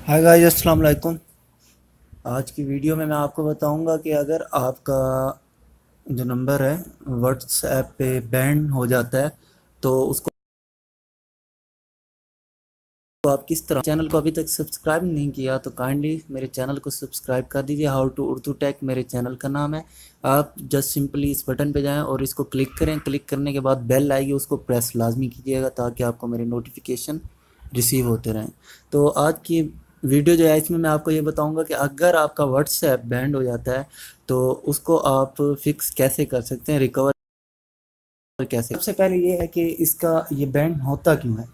Hi guys, अस्सलाम वालेकुम। आज की वीडियो में मैं आपको बताऊंगा कि अगर आपका जो नंबर है व्हाट्सएप पे बैन हो जाता है तो उसको आप किस तरह। चैनल को अभी तक सब्सक्राइब नहीं किया तो काइंडली मेरे चैनल को सब्सक्राइब कर दीजिए। हाउ टू उर्दू टेक मेरे चैनल का नाम है। आप जस्ट सिंपली इस बटन पे जाएं और इसको क्लिक करें। क्लिक करने के बाद बेल आएगी, उसको प्रेस लाजमी कीजिएगा ताकि आपको मेरे नोटिफिकेशन रिसीव होते रहें। तो आज की वीडियो जो है इसमें मैं आपको ये बताऊंगा कि अगर आपका व्हाट्सएप बैंड हो जाता है तो उसको आप फिक्स कैसे कर सकते हैं, रिकवर कैसे। सबसे पहले ये है कि इसका ये बैंड होता क्यों है।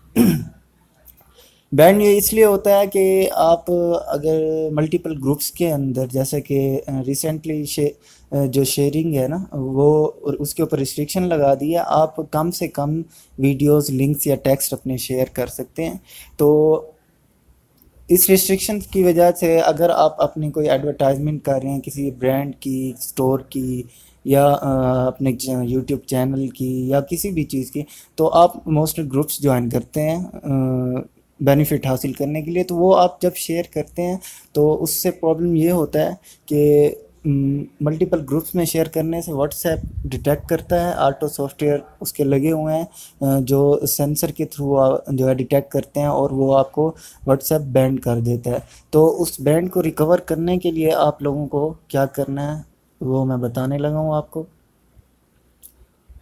बैंड ये इसलिए होता है कि आप अगर मल्टीपल ग्रुप्स के अंदर, जैसे कि रिसेंटली जो शेयरिंग है ना वो, उसके ऊपर रिस्ट्रिक्शन लगा दी है। आप कम से कम वीडियोस, लिंक्स या टेक्स्ट अपने शेयर कर सकते हैं। तो इस रिस्ट्रिक्शन की वजह से अगर आप अपनी कोई एडवर्टाइजमेंट कर रहे हैं किसी ब्रांड की, स्टोर की, या अपने यूट्यूब चैनल की या किसी भी चीज़ की, तो आप मोस्ट ग्रुप्स ज्वाइन करते हैं बेनिफिट हासिल करने के लिए। तो वो आप जब शेयर करते हैं तो उससे प्रॉब्लम ये होता है कि मल्टीपल ग्रुप्स में शेयर करने से व्हाट्सएप डिटेक्ट करता है। ऑटो सॉफ्टवेयर उसके लगे हुए हैं जो सेंसर के थ्रू जो है डिटेक्ट करते हैं और वो आपको व्हाट्सएप बैंड कर देता है। तो उस बैंड को रिकवर करने के लिए आप लोगों को क्या करना है वो मैं बताने लगा हूँ आपको।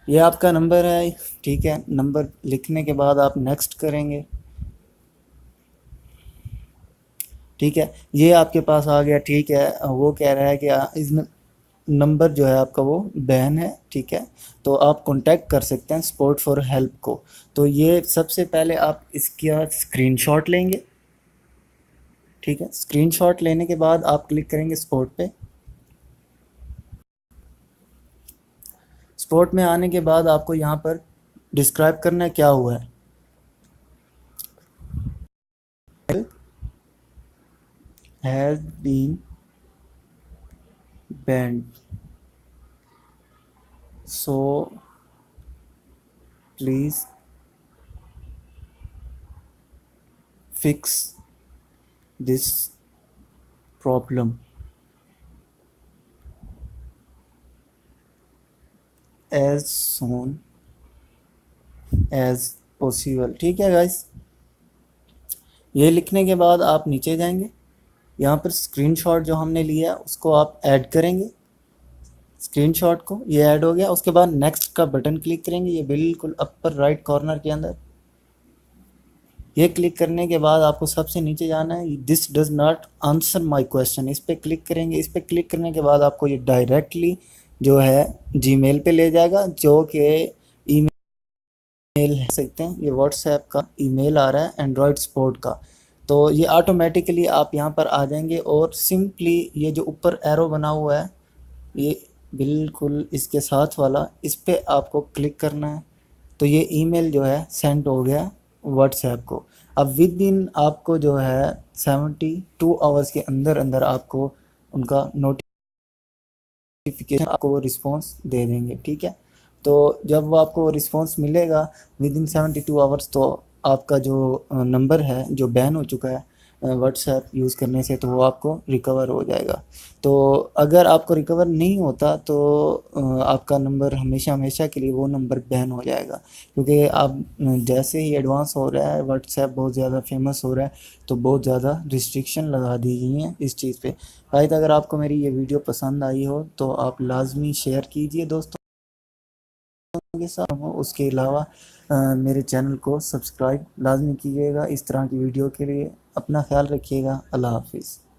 ये आपका नंबर है, ठीक है। नंबर लिखने के बाद आप नेक्स्ट करेंगे, ठीक है। ये आपके पास आ गया, ठीक है। वो कह रहा है कि इस नंबर जो है आपका वो बैन है, ठीक है। तो आप कांटेक्ट कर सकते हैं सपोर्ट फॉर हेल्प को। तो ये सबसे पहले आप इसका स्क्रीनशॉट लेंगे, ठीक है। स्क्रीनशॉट लेने के बाद आप क्लिक करेंगे सपोर्ट पे। सपोर्ट में आने के बाद आपको यहाँ पर डिस्क्राइब करना है क्या हुआ है। Has been banned, so please fix this problem as soon as possible, ठीक है गाइस। ये लिखने के बाद आप नीचे जाएंगे, यहाँ पर स्क्रीनशॉट जो हमने लिया है उसको आप ऐड करेंगे। स्क्रीनशॉट को ये ऐड हो गया, उसके बाद नेक्स्ट का बटन क्लिक करेंगे, ये बिल्कुल अपर राइट कॉर्नर के अंदर। ये क्लिक करने के बाद आपको सबसे नीचे जाना है, this does not answer my question, इस पर क्लिक करेंगे। इस पर क्लिक करने के बाद आपको ये डायरेक्टली जो है जीमेल पे ले जाएगा, जो कि ईमेल सकते हैं। ये व्हाट्सएप का ईमेल आ रहा है एंड्रॉयड सपोर्ट का। तो ये ऑटोमेटिकली आप यहाँ पर आ जाएंगे और सिंपली ये जो ऊपर एरो बना हुआ है, ये बिल्कुल इसके साथ वाला, इस पे आपको क्लिक करना है। तो ये ईमेल जो है सेंड हो गया व्हाट्सएप को। अब विद इन आपको जो है 72 आवर्स के अंदर अंदर आपको उनका नोटिफिकेशन, आपको वो रिस्पॉन्स दे देंगे, ठीक है। तो जब वो आपको रिस्पॉन्स मिलेगा विद इन 72 आवर्स, तो आपका जो नंबर है जो बैन हो चुका है व्हाट्सएप यूज़ करने से, तो वो आपको रिकवर हो जाएगा। तो अगर आपको रिकवर नहीं होता तो आपका नंबर हमेशा हमेशा के लिए वो नंबर बैन हो जाएगा। क्योंकि आप जैसे ही एडवांस हो रहा है, व्हाट्सएप बहुत ज़्यादा फेमस हो रहा है, तो बहुत ज़्यादा रिस्ट्रिक्शन लगा दी गई हैं इस चीज़ पे। शायद अगर आपको मेरी ये वीडियो पसंद आई हो तो आप लाजमी शेयर कीजिए दोस्तों के साथ। उसके अलावा मेरे चैनल को सब्सक्राइब लाजमी कीजिएगा इस तरह की वीडियो के लिए। अपना ख्याल रखिएगा। अल्लाह हाफिज़।